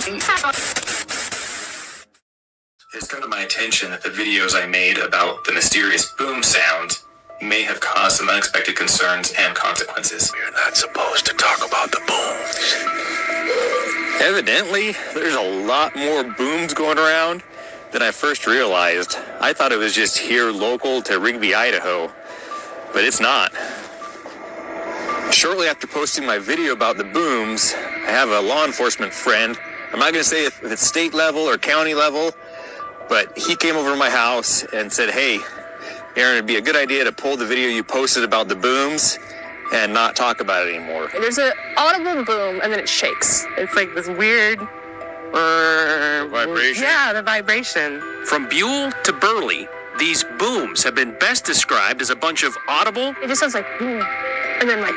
It's come to my attention that the videos I made about the mysterious boom sound may have caused some unexpected concerns and consequences. We're not supposed to talk about the booms. Evidently, there's a lot more booms going around than I first realized. I thought it was just here local to Rigby, Idaho, but it's not. Shortly after posting my video about the booms, I have a law enforcement friend. I'm not going to say if it's state level or county level, but he came over to my house and said, "Hey, Aaron, it'd be a good idea to pull the video you posted about the booms and not talk about it anymore." There's an audible boom, and then it shakes. It's like this weird vibration? Yeah, the vibration. From Buell to Burley, these booms have been best described as a bunch of audible It just sounds like boom, and then like...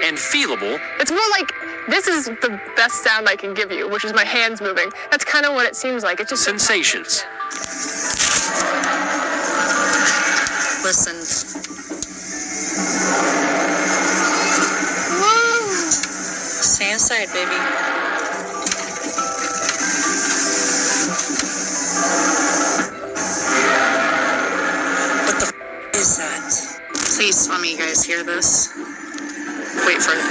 and feelable. It's more like, this is the best sound I can give you, which is my hands moving. That's kind of what it seems like. It's just... sensations. Listen. Woo! Stay inside, baby. What the is that? Please tell me you guys hear this. Wait for it.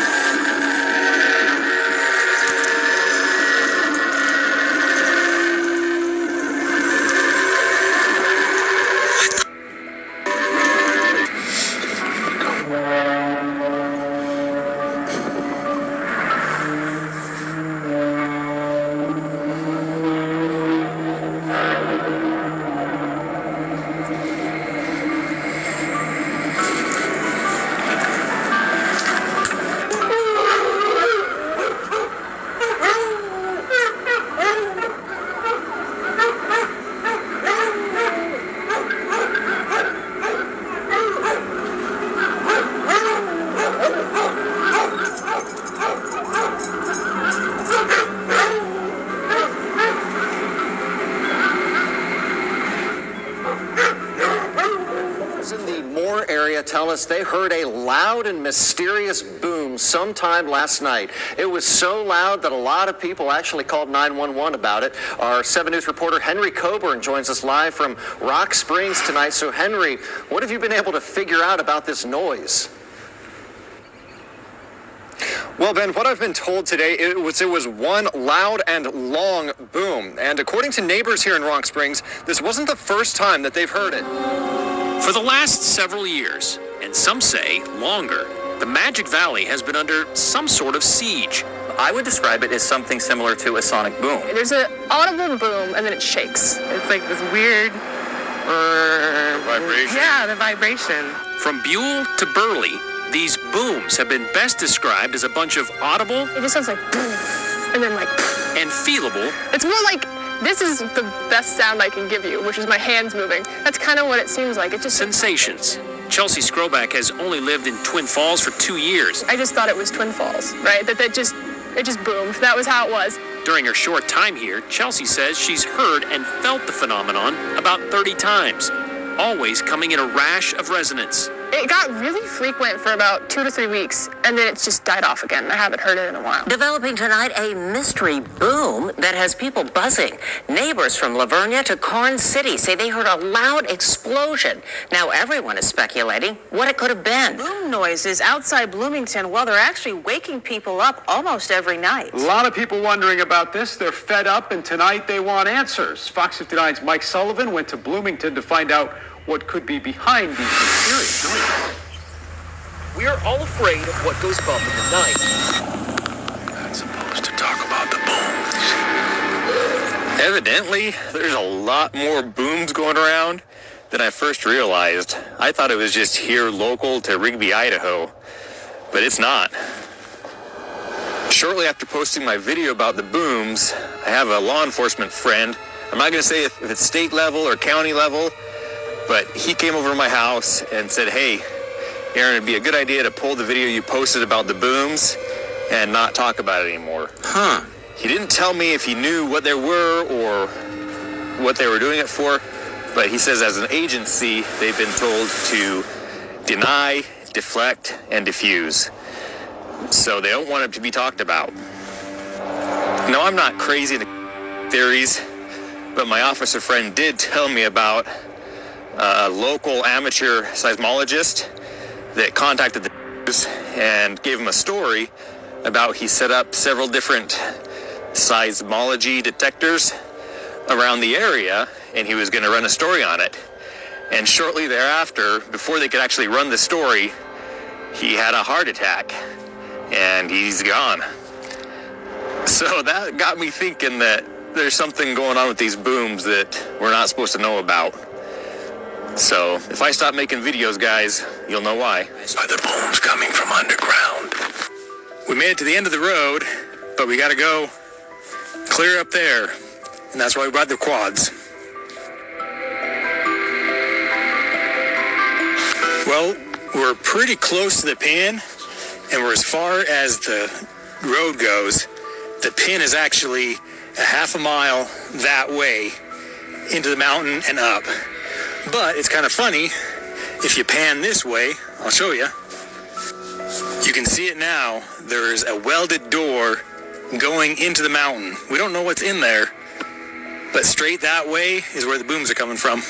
In the Moore area tell us they heard a loud and mysterious boom sometime last night. It was so loud that a lot of people actually called 911 about it. Our 7 News reporter Henry Coburn joins us live from Rock Springs tonight. So Henry, what have you been able to figure out about this noise? Well, Ben, what I've been told today, it was one loud and long boom. And according to neighbors here in Rock Springs, this wasn't the first time that they've heard it. For the last several years, and some say longer, the Magic Valley has been under some sort of siege. I would describe it as something similar to a sonic boom. There's an audible boom, and then it shakes. It's like this weird... Vibration? Yeah, the vibration. From Buell to Burley, these booms have been best described as a bunch of audible It just sounds like boom, and then like... and feelable. It's more like, this is the best sound I can give you, which is my hands moving. That's kind of what it seems like. It's just... sensations. Chelsea Skroback has only lived in Twin Falls for 2 years. I just thought it was Twin Falls, right? It just boomed. That was how it was. During her short time here, Chelsea says she's heard and felt the phenomenon about 30 times, always coming in a rash of resonance. It got really frequent for about 2 to 3 weeks, and then it's just died off again. I haven't heard it in a while. Developing tonight, a mystery boom that has people buzzing. Neighbors from Lavernia to Karn City say they heard a loud explosion. Now everyone is speculating what it could have been. Boom noises outside Bloomington, well, they're actually waking people up almost every night. A lot of people wondering about this. They're fed up, and tonight they want answers. Fox 59's Mike Sullivan went to Bloomington to find out what could be behind these mysterious noises. We are all afraid of what goes bump in the night. We're not supposed to talk about the booms. Evidently, there's a lot more booms going around than I first realized. I thought it was just here local to Rigby, Idaho, but it's not. Shortly after posting my video about the booms, I have a law enforcement friend. I'm not going to say if it's state level or county level, but he came over to my house and said, "Hey, Aaron, it'd be a good idea to pull the video you posted about the booms and not talk about it anymore." Huh. He didn't tell me if he knew what there were or what they were doing it for, but he says as an agency, they've been told to deny, deflect, and diffuse. So they don't want it to be talked about. No, I'm not crazy to theories, but my officer friend did tell me about a local amateur seismologist that contacted the news and gave him a story about he set up several different seismology detectors around the area, and he was going to run a story on it. And shortly thereafter, before they could actually run the story, he had a heart attack, and he's gone. So that got me thinking that there's something going on with these booms that we're not supposed to know about. So if I stop making videos, guys, you'll know why. Are the booms coming from underground? We made it to the end of the road, but we gotta go clear up there, and that's why we brought the quads. Well, we're pretty close to the pin, and we're as far as the road goes. The pin is actually a half a mile that way into the mountain and up. But it's kind of funny, if you pan this way, I'll show you. You can see it now. There's a welded door going into the mountain. We don't know what's in there, but straight that way is where the booms are coming from.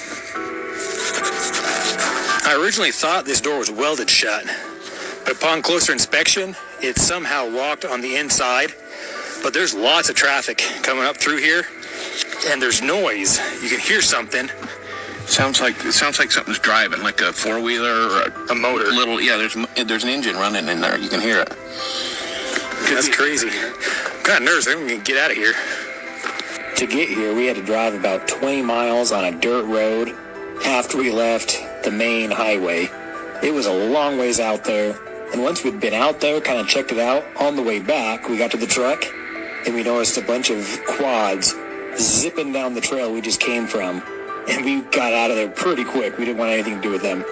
I originally thought this door was welded shut, but upon closer inspection, it's somehow locked on the inside. But there's lots of traffic coming up through here, and there's noise. You can hear something. It sounds like something's driving, like a four-wheeler or A motor. little. Yeah, there's an engine running in there. You can hear it. That's crazy. I'm kind of nervous. I'm going to get out of here. To get here, we had to drive about 20 miles on a dirt road after we left the main highway. It was a long ways out there, and once we'd been out there, kind of checked it out, on the way back, we got to the truck, and we noticed a bunch of quads zipping down the trail we just came from, and we got out of there pretty quick. We didn't want anything to do with them.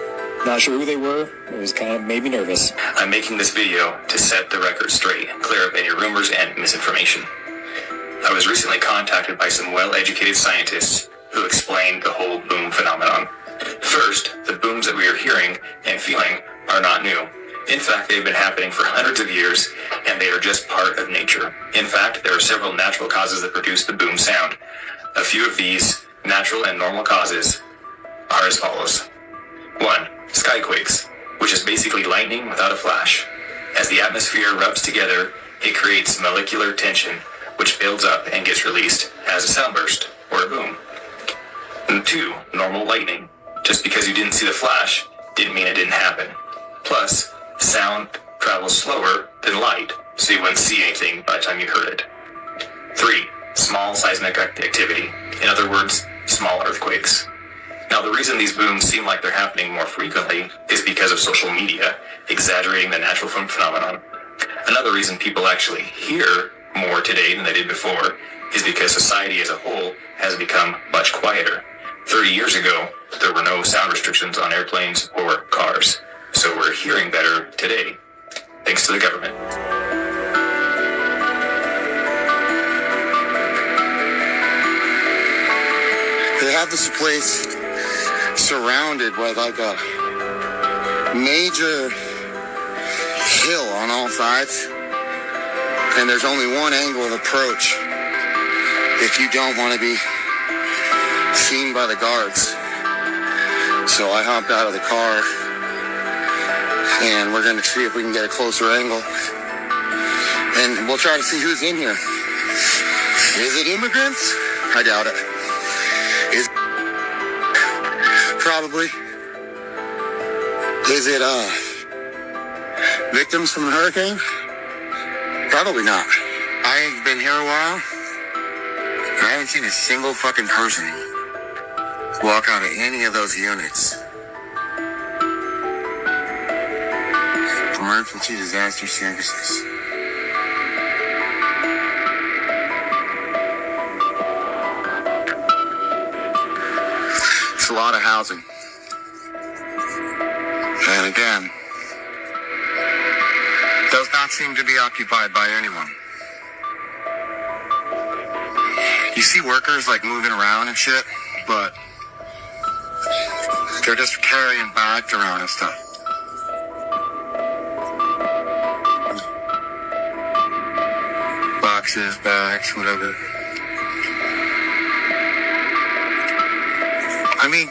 Not sure who they were. It was kind of made me nervous. I'm making this video to set the record straight, clear up any rumors and misinformation. I was recently contacted by some well-educated scientists who explained the whole boom phenomenon. First, the booms that we are hearing and feeling are not new. In fact, they've been happening for hundreds of years, and they are just part of nature. In fact, there are several natural causes that produce the boom sound. A few of these natural and normal causes are as follows. 1. Skyquakes, which is basically lightning without a flash. As the atmosphere rubs together, it creates molecular tension, which builds up and gets released as a sound burst, or a boom. And 2. Normal lightning. Just because you didn't see the flash, didn't mean it didn't happen. Plus, sound travels slower than light, so you wouldn't see anything by the time you heard it. 3. Small seismic activity. In other words, small earthquakes. Now, the reason these booms seem like they're happening more frequently is because of social media, exaggerating the natural phenomenon. Another reason people actually hear more today than they did before is because society as a whole has become much quieter. 30 years ago, there were no sound restrictions on airplanes or cars, so we're hearing better today, thanks to the government. They have this place surrounded by like a major hill on all sides, and there's only one angle of approach if you don't want to be seen by the guards. So I hopped out of the car, and we're going to see if we can get a closer angle, and we'll try to see who's in here. Is it immigrants? I doubt it. Is probably. Is it victims from the hurricane? Probably not. I've been here a while, and I haven't seen a single fucking person walk out of any of those units. Emergency disaster services. It's a lot of housing. And again, does not seem to be occupied by anyone. You see workers like moving around and shit, but they're just carrying bags around and stuff. Boxes, bags, whatever. mean,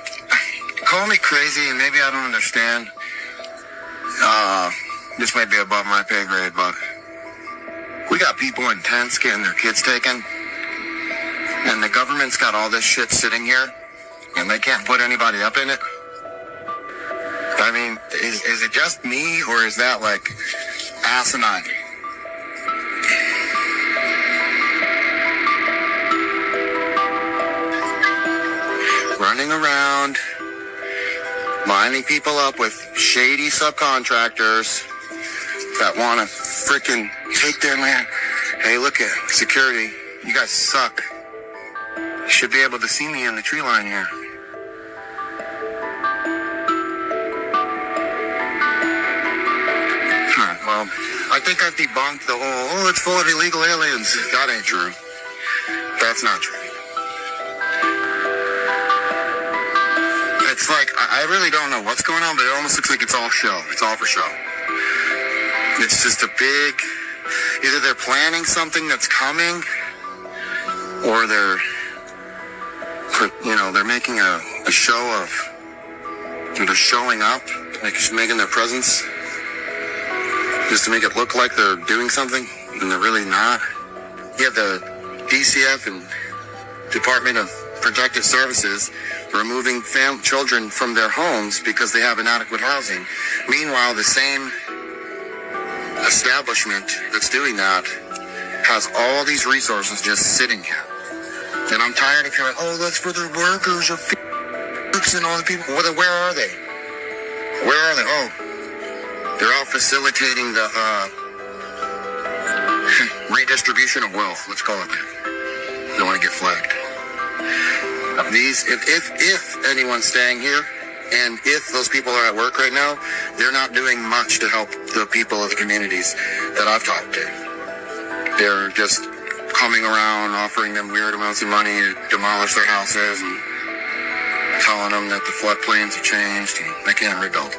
call me crazy and maybe I don't understand. This might be above my pay grade, but we got people in tents getting their kids taken. And the government's got all this shit sitting here and they can't put anybody up in it. I mean, is it just me or is that like asinine? Running around, lining people up with shady subcontractors that want to freaking take their land. Hey, look at security. You guys suck. You should be able to see me in the tree line here. Well, I think I've debunked the whole, it's full of illegal aliens. That ain't true. That's not true. It's like, I really don't know what's going on, but it almost looks like it's all show. It's all for show. It's just a big, either they're planning something that's coming, or they're making a show of, they're showing up, like making their presence, just to make it look like they're doing something, and they're really not. You have the DCF and Department of Protective Services removing children from their homes because they have inadequate housing. Meanwhile, the same establishment that's doing that has all these resources just sitting here. And I'm tired of hearing, oh, that's for the workers of and all the people. Where are they? Where are they? Oh, they're out facilitating the redistribution of wealth. Let's call it that. Don't want to get flagged. These, if anyone's staying here, and if those people are at work right now, they're not doing much to help the people of the communities that I've talked to. They're just coming around, offering them weird amounts of money to demolish their houses and telling them that the floodplains have changed and they can't rebuild.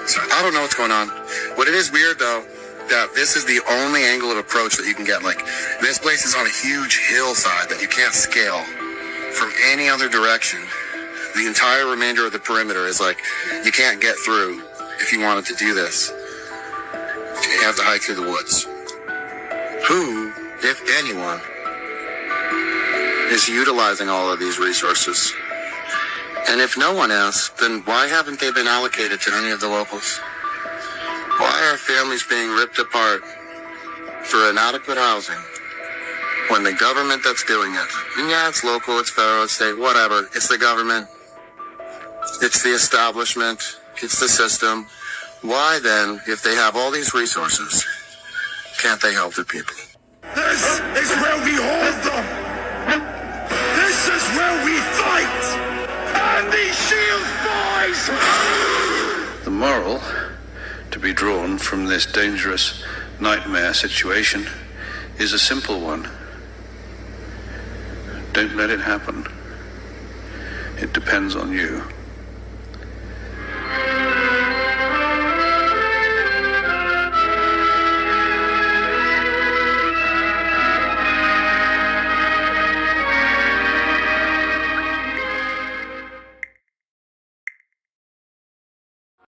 So I don't know what's going on. What it is weird though, that this is the only angle of approach that you can get. Like, this place is on a huge hillside that you can't scale from any other direction. The entire remainder of the perimeter is like, you can't get through if you wanted to do this. You have to hike through the woods. Who, if anyone, is utilizing all of these resources? And if no one is, then why haven't they been allocated to any of the locals? Why are families being ripped apart for inadequate housing when the government that's doing it, and yeah, it's local, it's federal, it's state, whatever, it's the government, it's the establishment, it's the system. Why then, if they have all these resources, can't they help the people? This is where we hold them. This is where we fight. And these shield boys. The moral to be drawn from this dangerous nightmare situation is a simple one. Don't let it happen. It depends on you.